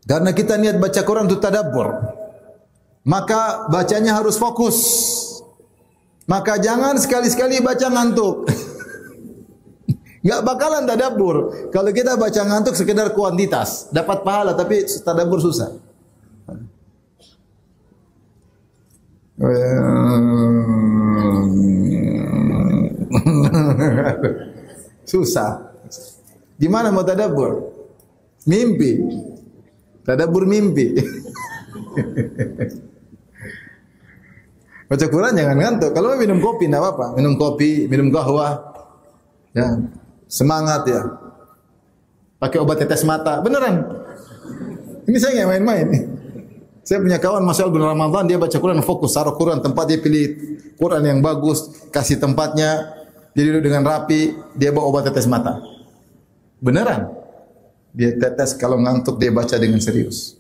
Karena kita niat baca Quran untuk tadabbur, maka bacanya harus fokus. Maka jangan sekali-sekali baca ngantuk. Enggak bakalan tadabbur. Kalau kita baca ngantuk sekedar kuantitas, dapat pahala tapi tadabbur susah. Susah. Gimana mau tadabbur? Mimpi. Tadabbur mimpi. Baca Quran jangan ngantuk. Kalau minum kopi enggak apa-apa. Minum kopi, minum kahwa. Ya, semangat ya. Pakai obat tetes mata. Beneran. Ini saya enggak main-main. Saya punya kawan Masya Allah bulan Ramadan dia baca Quran fokus, taruh Quran tempat dia pilih Quran yang bagus, kasih tempatnya, dia duduk dengan rapi, dia bawa obat tetes mata. Beneran. Dia tetes kalau ngantuk dia baca dengan serius.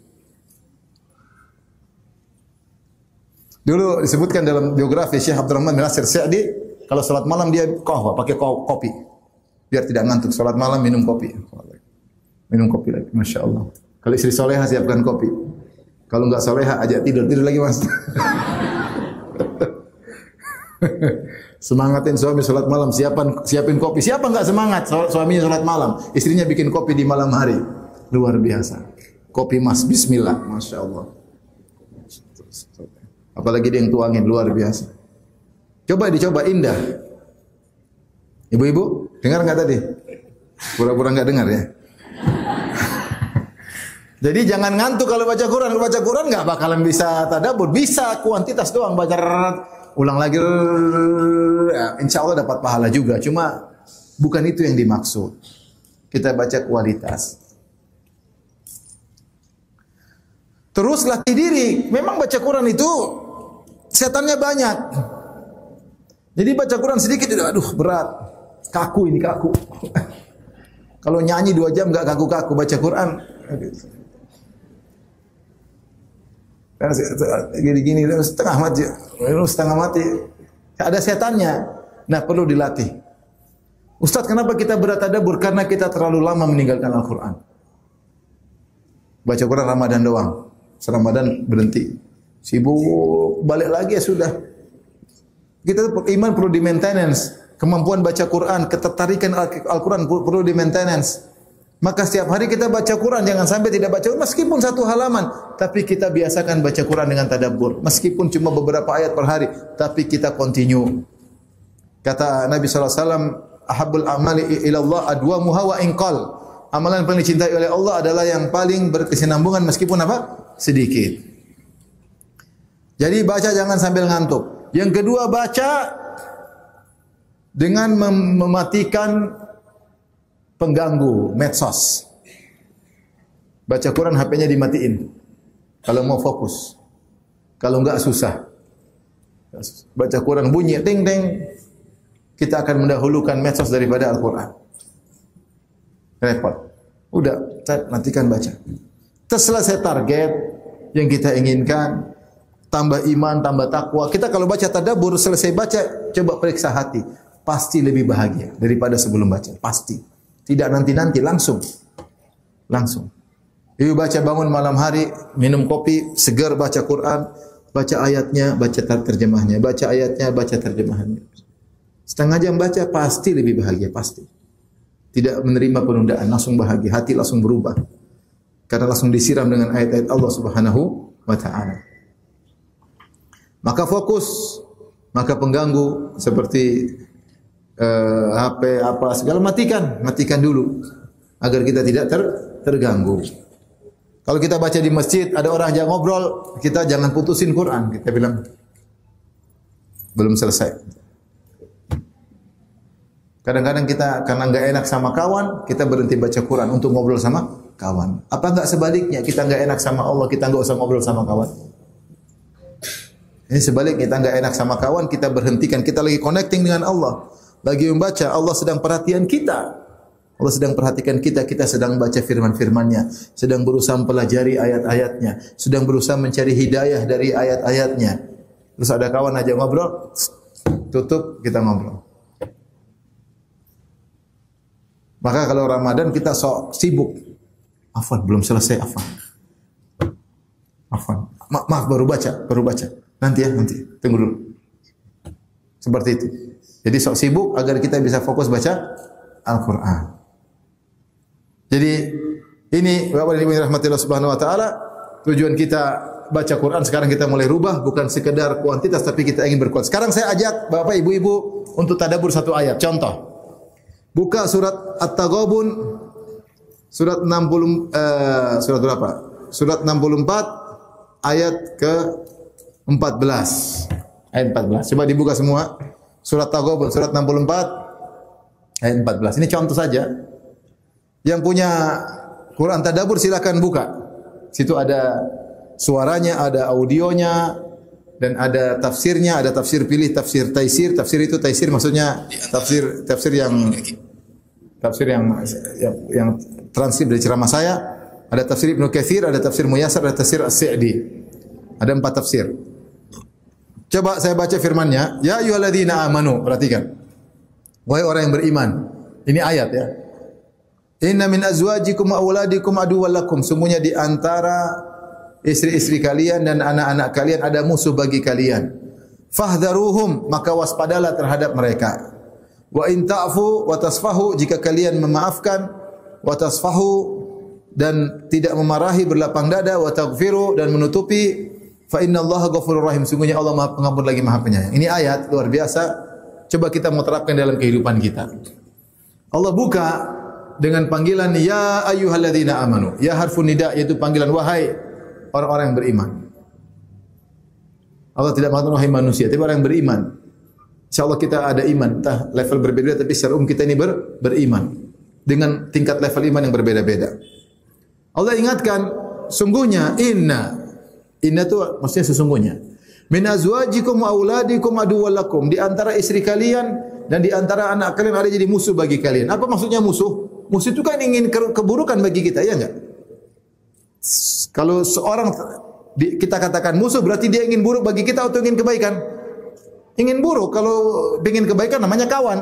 Dulu disebutkan dalam biografi Syekh Abdurrahman bin Nasir Sa'di, kalau salat malam dia kahwa, pakai kopi. Biar tidak ngantuk, salat malam minum kopi. Minum kopi lagi, Masya Allah. Kalau istri soleha siapkan kopi. Kalau enggak soleha ajak tidur lagi mas. Semangatin suami salat malam, siapin kopi. Siapa enggak semangat suaminya salat malam, istrinya bikin kopi di malam hari. Luar biasa. Kopi mas, bismillah, Masya Allah. Apalagi dia yang tuangin, luar biasa. Coba dicoba, indah. Ibu-ibu, dengar enggak tadi? Pura-pura enggak dengar ya. Jadi jangan ngantuk kalau baca Quran. Kalau baca Quran enggak bakalan bisa tadabbur, bisa kuantitas doang baca ulang lagi. Ya, insya Allah dapat pahala juga. Cuma bukan itu yang dimaksud. Kita baca kualitas. Terus latih diri. Memang baca Quran itu setannya banyak. Jadi baca Quran sedikit, aduh berat, kaku ini kaku. Kalau nyanyi 2 jam enggak kaku-kaku, baca Quran. Gini-gini setengah mati. Ada setannya. Nah, perlu dilatih. Ustaz, kenapa kita berat tadabbur? Karena kita terlalu lama meninggalkan Al-Quran. Baca Quran Ramadan doang. Ramadan berhenti. Sibuk, balik lagi ya sudah. Kita iman perlu di maintenance. Kemampuan baca Quran, ketertarikan Al-Quran perlu di maintenance. Maka setiap hari kita baca Quran, jangan sampai tidak baca Quran, meskipun 1 halaman, tapi kita biasakan baca Quran dengan tadabbur. Meskipun cuma beberapa ayat per hari, tapi kita continue. Kata Nabi SAW, ahabbul amali ilallah adwamuha wa inqal. Amalan yang paling dicintai oleh Allah adalah yang paling berkesinambungan meskipun apa? Sedikit. Jadi baca jangan sambil ngantuk. Yang kedua, baca dengan mematikan pengganggu medsos. Baca Quran HP-nya dimatiin. Kalau mau fokus. Kalau enggak susah. Baca Quran bunyi ting ting. Kita akan mendahulukan medsos daripada Al-Quran. Repot. Udah, matikan baca. Selesai target yang kita inginkan, tambah iman, tambah takwa. Kita kalau baca tadabbur, selesai baca, coba periksa hati. Pasti lebih bahagia daripada sebelum baca. Pasti. Tidak nanti-nanti, langsung. Langsung. Ibu baca bangun malam hari, minum kopi, segar baca Quran, baca ayatnya, baca terjemahnya, baca ayatnya, baca terjemahannya. Setengah jam baca, pasti lebih bahagia, pasti. Tidak menerima penundaan, langsung bahagia, hati langsung berubah. Karena langsung disiram dengan ayat-ayat Allah Subhanahu wa ta'ala. Maka fokus, maka pengganggu seperti HP apa segala matikan dulu agar kita tidak terganggu. Kalau kita baca di masjid, ada orang yang ngobrol, kita jangan putusin Quran, kita bilang belum selesai. Kadang-kadang kita karena enggak enak sama kawan, kita berhenti baca Quran untuk ngobrol sama kawan. Apa enggak sebaliknya, kita enggak enak sama Allah, kita enggak usah ngobrol sama kawan? Ini sebaliknya, kita enggak enak sama kawan, kita berhentikan, kita lagi connecting dengan Allah. Lagi membaca, Allah sedang perhatian kita. Allah sedang perhatikan kita, kita sedang baca firman-firman-Nya, sedang berusaha mempelajari ayat-ayatnya, sedang berusaha mencari hidayah dari ayat-ayatnya. Terus ada kawan aja ngobrol, tutup, kita ngobrol. Maka kalau Ramadan kita sok sibuk. Afwan, belum selesai afwan. Maaf baru baca. Nanti ya, nanti. Tunggu dulu. Seperti itu. Jadi sok sibuk agar kita bisa fokus baca Al-Qur'an. Jadi ini Bapak dan Ibu yang rahmatillah subhanahu wa taala, tujuan kita baca Quran sekarang kita mulai rubah, bukan sekedar kuantitas tapi kita ingin berkualitas. Sekarang saya ajak Bapak Ibu untuk tadabbur satu ayat. Contoh. Buka surat At-Taghabun surat 60 surat berapa? Surat 64 ayat ke-14. Ayat 14. Coba dibuka semua. Surat Taghabun surat 64 ayat 14. Ini contoh saja. Yang punya Quran tadabbur silakan buka. Situ ada suaranya, ada audionya, dan ada tafsirnya, ada tafsir pilih, tafsir taisir. Tafsir itu taisir maksudnya tafsir yang transkrip dari ceramah saya. Ada tafsir Ibnu Katsir, ada tafsir Muyassar, ada tafsir As-Sa'di. Ada 4 tafsir. Coba saya baca firman-Nya, ya ayyuhalladzina amanu, perhatikan. Wahai orang yang beriman. Ini ayat ya. Inna min azwajikum wa auladikum aduwwal lakum. Sungguhnya di antara istri-istri kalian dan anak-anak kalian ada musuh bagi kalian. Fahdharuhum, maka waspadalah terhadap mereka. Wa in ta'fu wa tasfahu, jika kalian memaafkan, wa tasfahu dan tidak memarahi, berlapang dada, wa taghfiru dan menutupi, fa innallaha ghafurur rahim. Sungguhnya Allah Maha Pengampun lagi Maha Penyayang. Ini ayat luar biasa. Coba kita mau terapkan dalam kehidupan kita. Allah buka dengan panggilan ya ayyuhalladzina amanu. Ya harfun nida, yaitu panggilan wahai orang-orang yang beriman. Allah tidak mengatakan wahai manusia, tapi orang yang beriman. Insyaallah kita ada iman, entah level berbeda tapi secara umum kita ini beriman dengan tingkat level iman yang berbeda-beda. Allah ingatkan sungguhnya inna itu maksudnya sesungguhnya. Min azwajikum wa auladikum aduwwal lakum. Di antara istri kalian dan di antara anak kalian ada jadi musuh bagi kalian. Apa maksudnya musuh? Musuh itu kan ingin keburukan bagi kita, ya enggak? Kalau seorang kita katakan musuh berarti dia ingin buruk bagi kita atau ingin kebaikan? Ingin buruk. Kalau ingin kebaikan namanya kawan.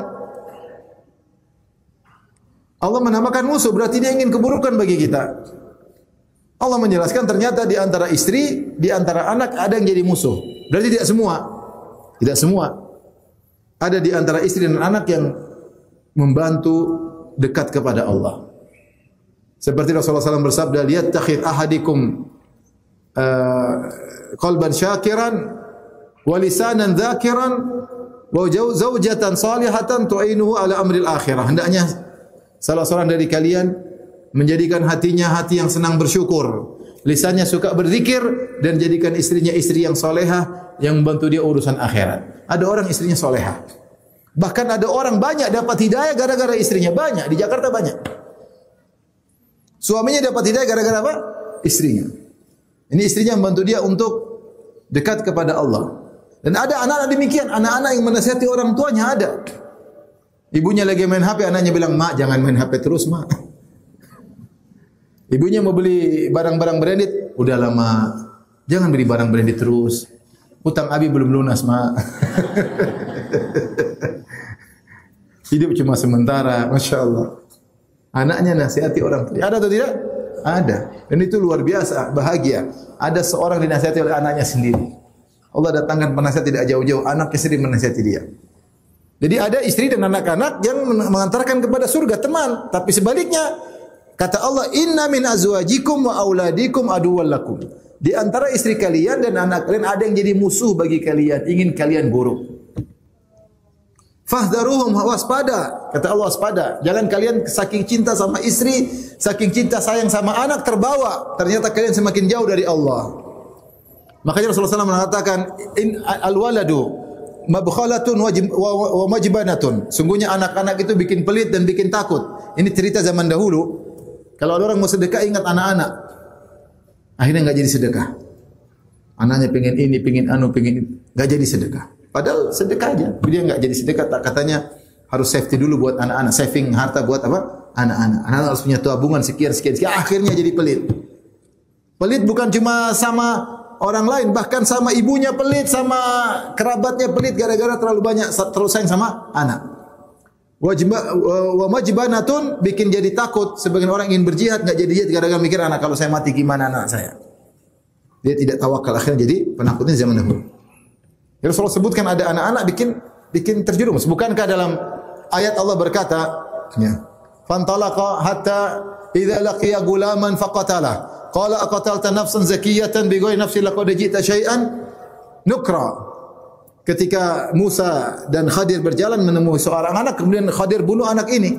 Allah menamakan musuh berarti dia ingin keburukan bagi kita. Allah menjelaskan ternyata di antara istri, di antara anak ada yang jadi musuh. Berarti tidak semua. Tidak semua. Ada di antara istri dan anak yang membantu dekat kepada Allah. Seperti Rasulullah SAW bersabda, liyattakhidh ahadikum qalban syakiran wa lisanan dzakiran wa zaujatan salihatan tu'inuhu ala amril akhirah. Hendaknya salah seorang dari kalian menjadikan hatinya hati yang senang bersyukur, lisannya suka berzikir, dan jadikan istrinya istri yang solehah yang membantu dia urusan akhirat. Ada orang istrinya solehah. Bahkan ada orang banyak dapat hidayah gara-gara istrinya. Banyak, di Jakarta banyak. Suaminya dapat hidayah gara-gara apa? Istrinya. Ini istrinya membantu dia untuk dekat kepada Allah. Dan ada anak-anak demikian, anak-anak yang menasihati orang tuanya ada. Ibunya lagi main HP, anaknya bilang, "Mak, jangan main HP terus, Mak." Ibunya mau beli barang-barang branded, udah lama. Jangan beli barang branded terus. Hutang Abi belum lunas, Mak. Hidup cuma sementara, Masya Allah. Anaknya nasihati orang tua. Ada atau tidak? Ada. Dan itu luar biasa, bahagia. Ada seorang dinasihati oleh anaknya sendiri. Allah datangkan penasihat tidak jauh-jauh, anaknya sendiri menasihati dia. Jadi ada istri dan anak-anak yang mengantarkan kepada surga, teman. Tapi sebaliknya, kata Allah, inna min azwajikum wa auladikum aduwwal lakum. Di antara istri kalian dan anak kalian ada yang jadi musuh bagi kalian, ingin kalian buruk. Fahdharuhum, waspada. Kata Allah, waspada. Jangan kalian saking cinta sama istri, saking cinta sayang sama anak terbawa. Ternyata kalian semakin jauh dari Allah. Makanya Rasulullah SAW mengatakan, al-waladu mabkhalatun wa majbanatun. Sungguhnya anak-anak itu bikin pelit dan bikin takut. Ini cerita zaman dahulu. Kalau ada orang mau sedekah, ingat anak-anak. Akhirnya enggak jadi sedekah. Anaknya pengen ini, pengen enggak jadi sedekah. Padahal sedekah aja. Dia enggak jadi sedekah, tak katanya harus safety dulu buat anak-anak, saving harta buat apa? Anak-anak. Anak-anak harus punya tabungan sekian. Akhirnya jadi pelit. Pelit bukan cuma sama orang lain, bahkan sama ibunya pelit, sama kerabatnya pelit gara-gara terlalu sayang sama anak. Wa majbanatun, bikin jadi takut. Sebagian orang ingin berjihad enggak jadi jihad gara-gara mikir anak, kalau saya mati gimana anak saya. Dia tidak tawakal, akhirnya jadi penakutnya zaman dahulu. Ya, Rasulullah sebutkan ada anak-anak bikin terjerumus. Bukankah dalam ayat Allah berkata, ya, fantalaqa hatta idza laqiya gulaman faqatalah. Qala aqatalta nafsan zakiyatan bighairi nafsin laqad ji'ta syai'an nukra. Ketika Musa dan Khadir berjalan menemui seorang anak, kemudian Khadir bunuh anak ini.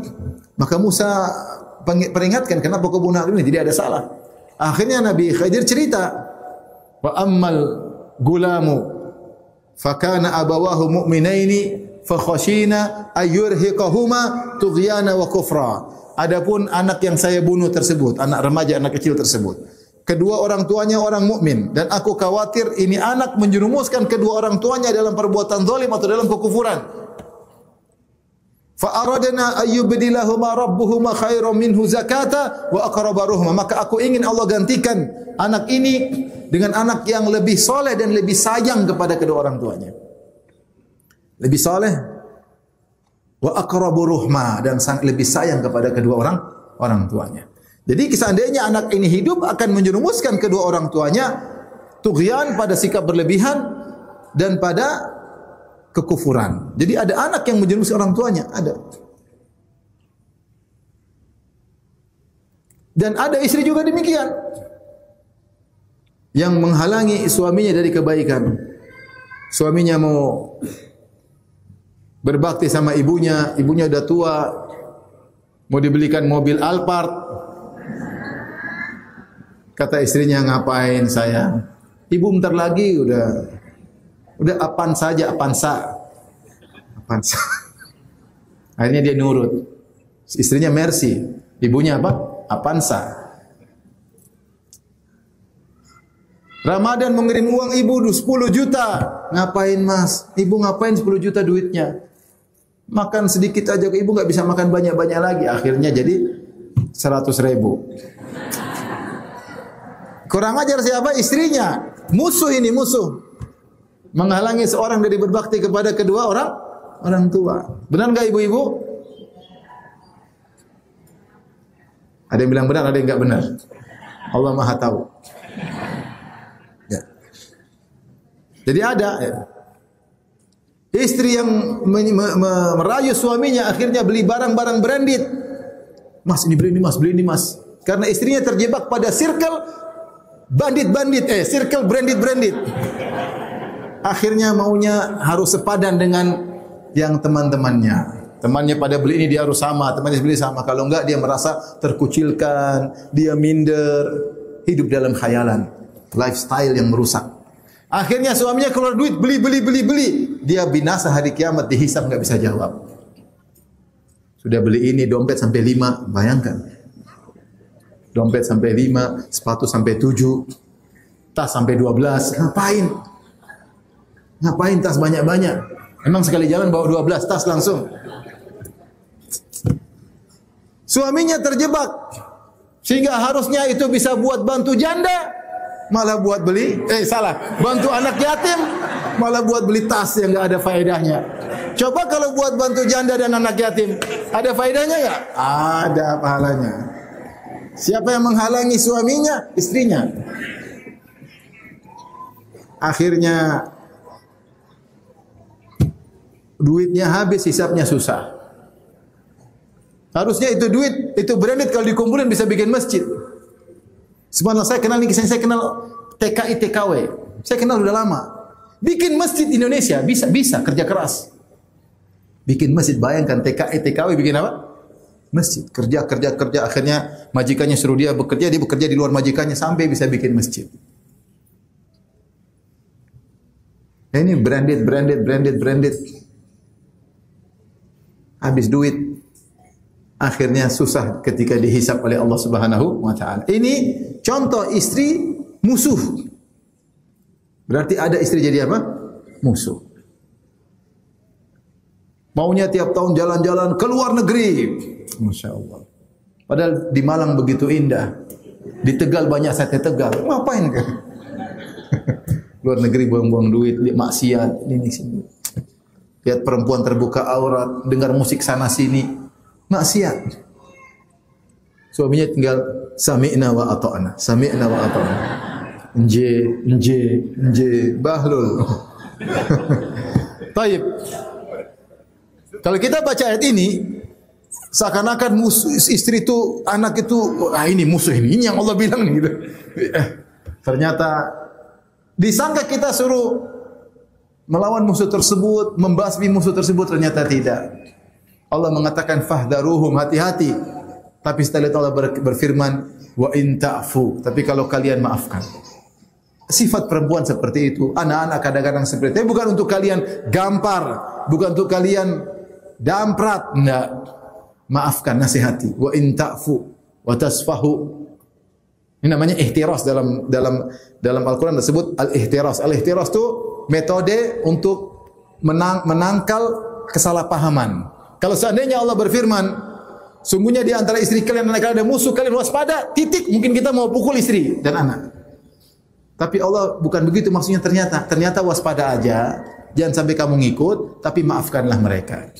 Maka Musa peringatkan, kenapa kau bunuh anak ini? Tidak ada salah. Akhirnya Nabi Khadir cerita, wa ammal gulamu fakana abawahu mu'minaini fakhashina ayyurhiqahuma tughyana wa kufra. Adapun anak yang saya bunuh tersebut, anak remaja, anak kecil tersebut, kedua orang tuanya orang mukmin, dan aku khawatir ini anak menjerumuskan kedua orang tuanya dalam perbuatan zalim atau dalam kekufuran. Fa aradna ayyubdilahuma rabbuhuma khairan minhu zakata wa aqraba ruhma. Maka aku ingin Allah gantikan anak ini dengan anak yang lebih soleh dan lebih sayang kepada kedua orang tuanya. Lebih soleh wa aqrabu ruhma, dan lebih sayang kepada kedua orang tuanya. Jadi seandainya anak ini hidup akan menjerumuskan kedua orang tuanya tughyan, pada sikap berlebihan dan pada kekufuran. Jadi ada anak yang menjerumuskan orang tuanya, ada. Dan ada istri juga demikian, yang menghalangi suaminya dari kebaikan. Suaminya mau berbakti sama ibunya, ibunya udah tua, mau dibelikan mobil Alphard. Kata istrinya, ngapain sayang? Ibu bentar lagi udah Avanza. Akhirnya dia nurut. Istrinya Mercy, ibunya apa? Avanza. Ramadan mengirim uang ibu 10 juta. Ngapain mas? Ibu ngapain 10 juta duitnya? Makan sedikit aja, ibu nggak bisa makan banyak-banyak lagi. Akhirnya jadi 100.000. Kurang ajar siapa? Istrinya. Musuh ini, musuh. Menghalangi seorang dari berbakti kepada kedua orang tua. Benar enggak ibu-ibu? Ada yang bilang benar, ada yang enggak benar. Allah Maha tahu. Ya. Jadi ada ya, istri yang merayu suaminya, akhirnya beli barang-barang branded. Mas, ini beli ini mas, beli ini mas. Karena istrinya terjebak pada circle circle branded. Akhirnya maunya harus sepadan dengan yang teman-temannya. Temannya pada beli ini dia harus sama, temannya beli sama. Kalau enggak dia merasa terkucilkan, dia minder, hidup dalam khayalan, lifestyle yang merusak. Akhirnya suaminya keluar duit, beli. Dia binasa hari kiamat, dihisab enggak bisa jawab. Sudah beli ini, dompet sampai 5, bayangkan. Dompet sampai 5, sepatu sampai 7, tas sampai 12. Ngapain tas banyak-banyak? Emang sekali jalan bawa 12 tas langsung. Suaminya terjebak, sehingga harusnya itu bisa buat bantu janda, malah buat bantu anak yatim, malah buat beli tas yang enggak ada faedahnya. Coba kalau buat bantu janda dan anak yatim, ada faedahnya enggak? Ada pahalanya. Siapa yang menghalangi suaminya? Istrinya. Akhirnya duitnya habis, hisabnya susah. Harusnya itu duit, itu branded, kalau dikumpulin bisa bikin masjid. Subhanallah, saya kenal TKI TKW. Saya kenal udah lama. Bikin masjid Indonesia bisa kerja keras. Bikin masjid, bayangkan TKI TKW bikin apa? Masjid. Kerja akhirnya majikannya suruh dia bekerja di luar majikannya sampai bisa bikin masjid. Ini branded. Habis duit. Akhirnya susah ketika dihisab oleh Allah Subhanahu wa taala. Ini contoh istri musuh. Berarti ada istri jadi apa? Musuh. Maunya tiap tahun jalan-jalan ke luar negeri. Masya Allah. Padahal di Malang begitu indah. Di Tegal banyak sate Tegal. Ngapain kan? Luar negeri buang-buang duit, maksiat, ini sini. Lihat perempuan terbuka aurat, dengar musik sana sini, maksiat. Suaminya tinggal sami'na wa ata'na, sami'na wa ata'na. nje, bahlul. Taib. Kalau kita baca ayat ini, seakan-akan musuh istri itu, anak itu, ini musuh ini yang Allah bilang gitu. Ternyata disangka kita suruh melawan musuh tersebut, membasmi musuh tersebut, ternyata tidak. Allah mengatakan fahdharuhum, hati-hati. Tapi setelah itu Allah berfirman wa in ta'fu, tapi kalau kalian maafkan. Sifat perempuan seperti itu, anak-anak kadang-kadang seperti itu. Bukan untuk kalian gampar, bukan untuk kalian damprat, enggak. Maafkan, nasihati. Wa in ta'fu wa tasfahu. Ini namanya ihtiras dalam Al-Qur'an disebut al-ihtiras. Al-ihtiras itu metode untuk menangkal kesalahpahaman. Kalau seandainya Allah berfirman, sungguhnya di antara istri kalian dan anak kalian ada musuh, kalian waspada, titik. Mungkin kita mau pukul istri dan anak. Tapi Allah bukan begitu maksudnya ternyata waspada aja. Jangan sampai kamu ngikut, tapi maafkanlah mereka.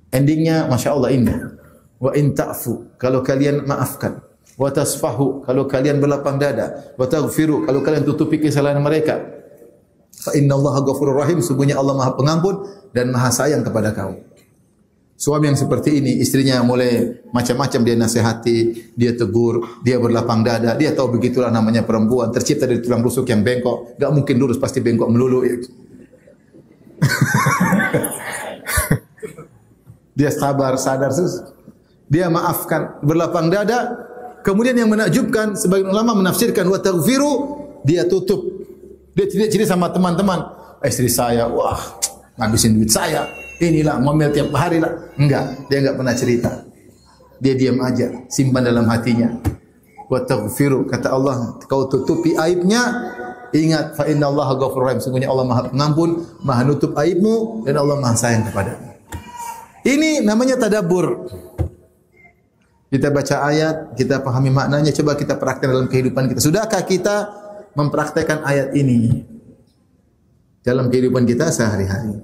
Endingnya Masya Allah indah. Wa in ta'fu, kalau kalian maafkan. Wa tasfahu, kalau kalian berlapang dada. Wa taghfiru, kalau kalian tutupi kesalahan mereka. Fa innallaha ghafurur rahim, sungguhnya Allah Maha Pengampun dan Maha Sayang kepada kamu. Suami yang seperti ini, istrinya mulai macam-macam dia nasihati, dia tegur, dia berlapang dada, dia tahu begitulah namanya perempuan, tercipta dari tulang rusuk yang bengkok, enggak mungkin lurus, pasti bengkok melulu. Dia sabar, sadar, dia maafkan, berlapang dada. Kemudian yang menakjubkan, sebagian ulama menafsirkan wa taghfiru, dia tutup. Dia cerita sama teman-teman, istri saya, wah, ngabisin duit saya. Inilah ngomel tiap hari lah. Enggak, dia enggak pernah cerita. Dia diam aja, simpan dalam hatinya. Wa taghfiru, kata Allah, kau tutupi aibnya. Ingat, fa innallaha ghafurur rahim, sungguhnya Allah Maha Pengampun, Maha nutup aibmu dan Allah Maha sayang kepadamu. Ini namanya tadabbur. Kita baca ayat, kita pahami maknanya, coba kita praktekkan dalam kehidupan kita. Sudahkah kita mempraktekkan ayat ini dalam kehidupan kita sehari-hari?